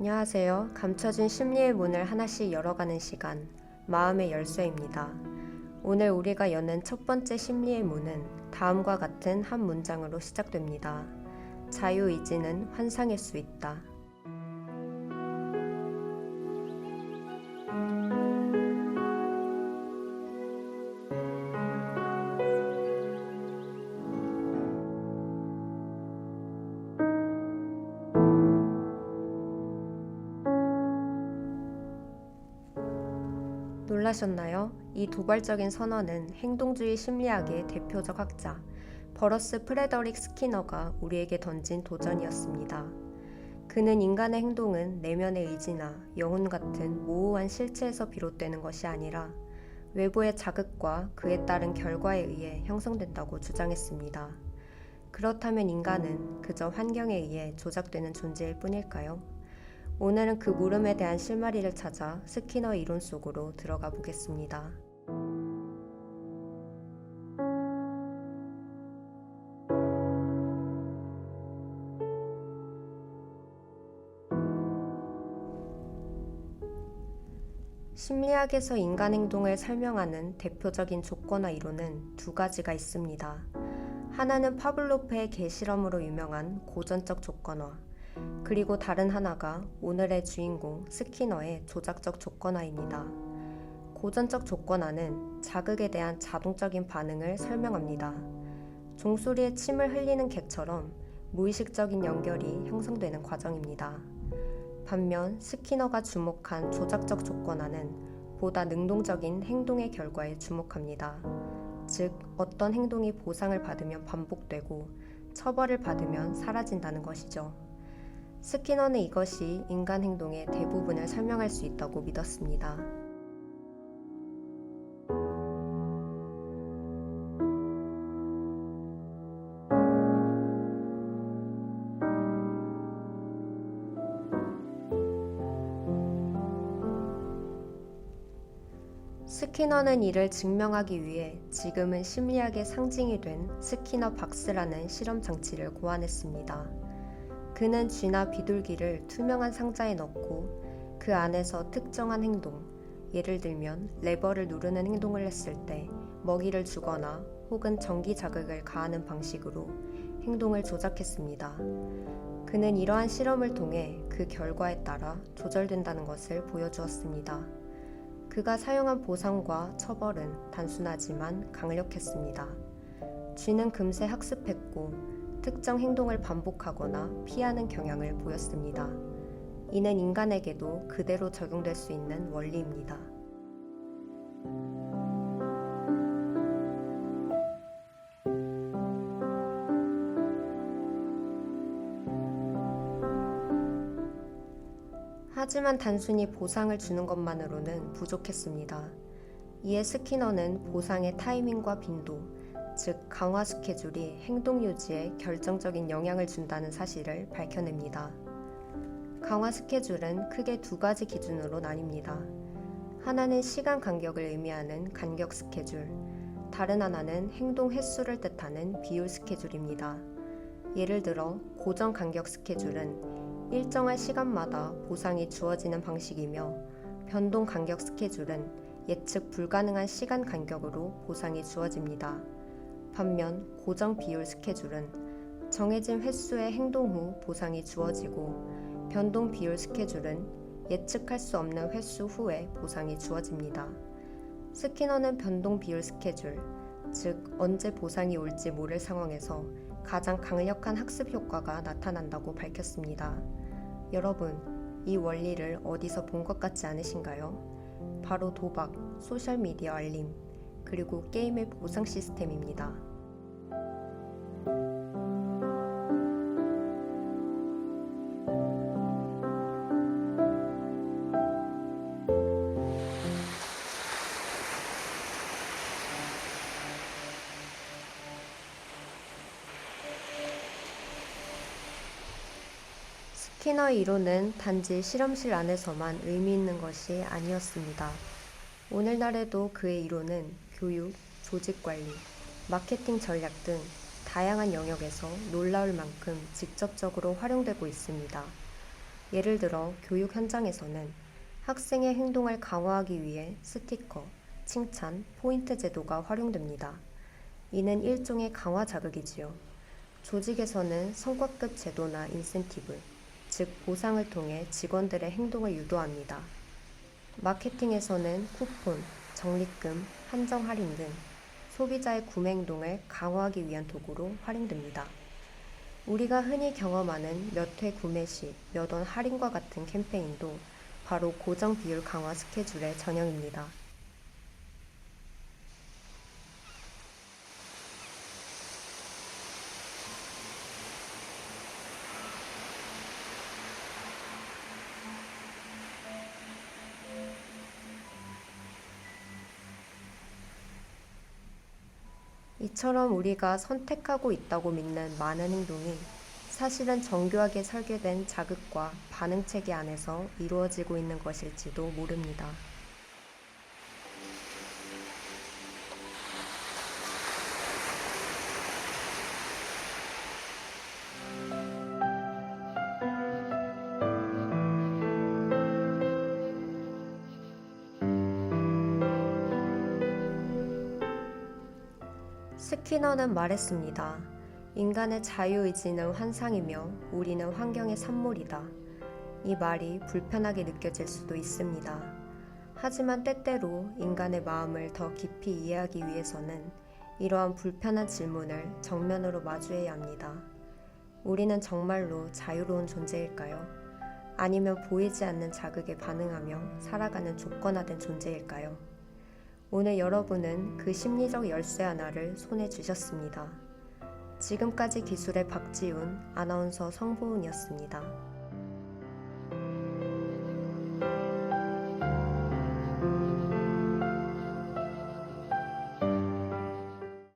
안녕하세요. 감춰진 심리의 문을 하나씩 열어가는 시간, 마음의 열쇠입니다. 오늘 우리가 여는 첫 번째 심리의 문은 다음과 같은 한 문장으로 시작됩니다. 자유의지는 환상일 수 있다. 놀라셨나요? 이 도발적인 선언은 행동주의 심리학의 대표적 학자 버러스 프레더릭 스키너가 우리에게 던진 도전이었습니다. 그는 인간의 행동은 내면의 의지나 영혼 같은 모호한 실체에서 비롯되는 것이 아니라 외부의 자극과 그에 따른 결과에 의해 형성된다고 주장했습니다. 그렇다면 인간은 그저 환경에 의해 조작되는 존재일 뿐일까요? 오늘은 그 물음에 대한 실마리를 찾아 스키너의 이론 속으로 들어가 보겠습니다. 심리학에서 인간 행동을 설명하는 대표적인 조건화 이론은 두 가지가 있습니다. 하나는 파블로프의 개실험으로 유명한 고전적 조건화, 그리고 다른 하나가 오늘의 주인공 스키너의 조작적 조건화입니다. 고전적 조건화는 자극에 대한 자동적인 반응을 설명합니다. 종소리에 침을 흘리는 개처럼 무의식적인 연결이 형성되는 과정입니다. 반면 스키너가 주목한 조작적 조건화는 보다 능동적인 행동의 결과에 주목합니다. 즉, 어떤 행동이 보상을 받으면 반복되고 처벌을 받으면 사라진다는 것이죠. 스키너는 이것이 인간 행동의 대부분을 설명할 수 있다고 믿었습니다. 스키너는 이를 증명하기 위해 지금은 심리학의 상징이 된 스키너 박스라는 실험 장치를 고안했습니다. 그는 쥐나 비둘기를 투명한 상자에 넣고 그 안에서 특정한 행동, 예를 들면 레버를 누르는 행동을 했을 때 먹이를 주거나 혹은 전기 자극을 가하는 방식으로 행동을 조작했습니다. 그는 이러한 실험을 통해 그 결과에 따라 조절된다는 것을 보여주었습니다. 그가 사용한 보상과 처벌은 단순하지만 강력했습니다. 쥐는 금세 학습했고 특정 행동을 반복하거나 피하는 경향을 보였습니다. 이는 인간에게도 그대로 적용될 수 있는 원리입니다. 하지만 단순히 보상을 주는 것만으로는 부족했습니다. 이에 스키너는 보상의 타이밍과 빈도, 즉 강화 스케줄이 행동 유지에 결정적인 영향을 준다는 사실을 밝혀냅니다. 강화 스케줄은 크게 두 가지 기준으로 나뉩니다. 하나는 시간 간격을 의미하는 간격 스케줄, 다른 하나는 행동 횟수를 뜻하는 비율 스케줄입니다. 예를 들어 고정 간격 스케줄은 일정한 시간마다 보상이 주어지는 방식이며 변동 간격 스케줄은 예측 불가능한 시간 간격으로 보상이 주어집니다. 반면 고정 비율 스케줄은 정해진 횟수의 행동 후 보상이 주어지고 변동 비율 스케줄은 예측할 수 없는 횟수 후에 보상이 주어집니다. 스키너는 변동 비율 스케줄, 즉 언제 보상이 올지 모를 상황에서 가장 강력한 학습 효과가 나타난다고 밝혔습니다. 여러분, 이 원리를 어디서 본 것 같지 않으신가요? 바로 도박, 소셜미디어 알림, 그리고 게임의 보상 시스템입니다. 스키너의 이론은 단지 실험실 안에서만 의미 있는 것이 아니었습니다. 오늘날에도 그의 이론은 교육, 조직관리, 마케팅 전략 등 다양한 영역에서 놀라울 만큼 직접적으로 활용되고 있습니다. 예를 들어 교육 현장에서는 학생의 행동을 강화하기 위해 스티커, 칭찬, 포인트 제도가 활용됩니다. 이는 일종의 강화 자극이지요. 조직에서는 성과급 제도나 인센티브, 즉 보상을 통해 직원들의 행동을 유도합니다. 마케팅에서는 쿠폰, 적립금, 한정 할인 등 소비자의 구매 행동을 강화하기 위한 도구로 활용됩니다. 우리가 흔히 경험하는 몇 회 구매 시 몇 원 할인과 같은 캠페인도 바로 고정 비율 강화 스케줄의 전형입니다. 이처럼 우리가 선택하고 있다고 믿는 많은 행동이 사실은 정교하게 설계된 자극과 반응 체계 안에서 이루어지고 있는 것일지도 모릅니다. 스키너는 말했습니다. 인간의 자유의지는 환상이며 우리는 환경의 산물이다. 이 말이 불편하게 느껴질 수도 있습니다. 하지만 때때로 인간의 마음을 더 깊이 이해하기 위해서는 이러한 불편한 질문을 정면으로 마주해야 합니다. 우리는 정말로 자유로운 존재일까요? 아니면 보이지 않는 자극에 반응하며 살아가는 조건화된 존재일까요? 오늘 여러분은 그 심리적 열쇠 하나를 손에 쥐셨습니다. 지금까지 기술의 박지훈, 아나운서 성보은이었습니다.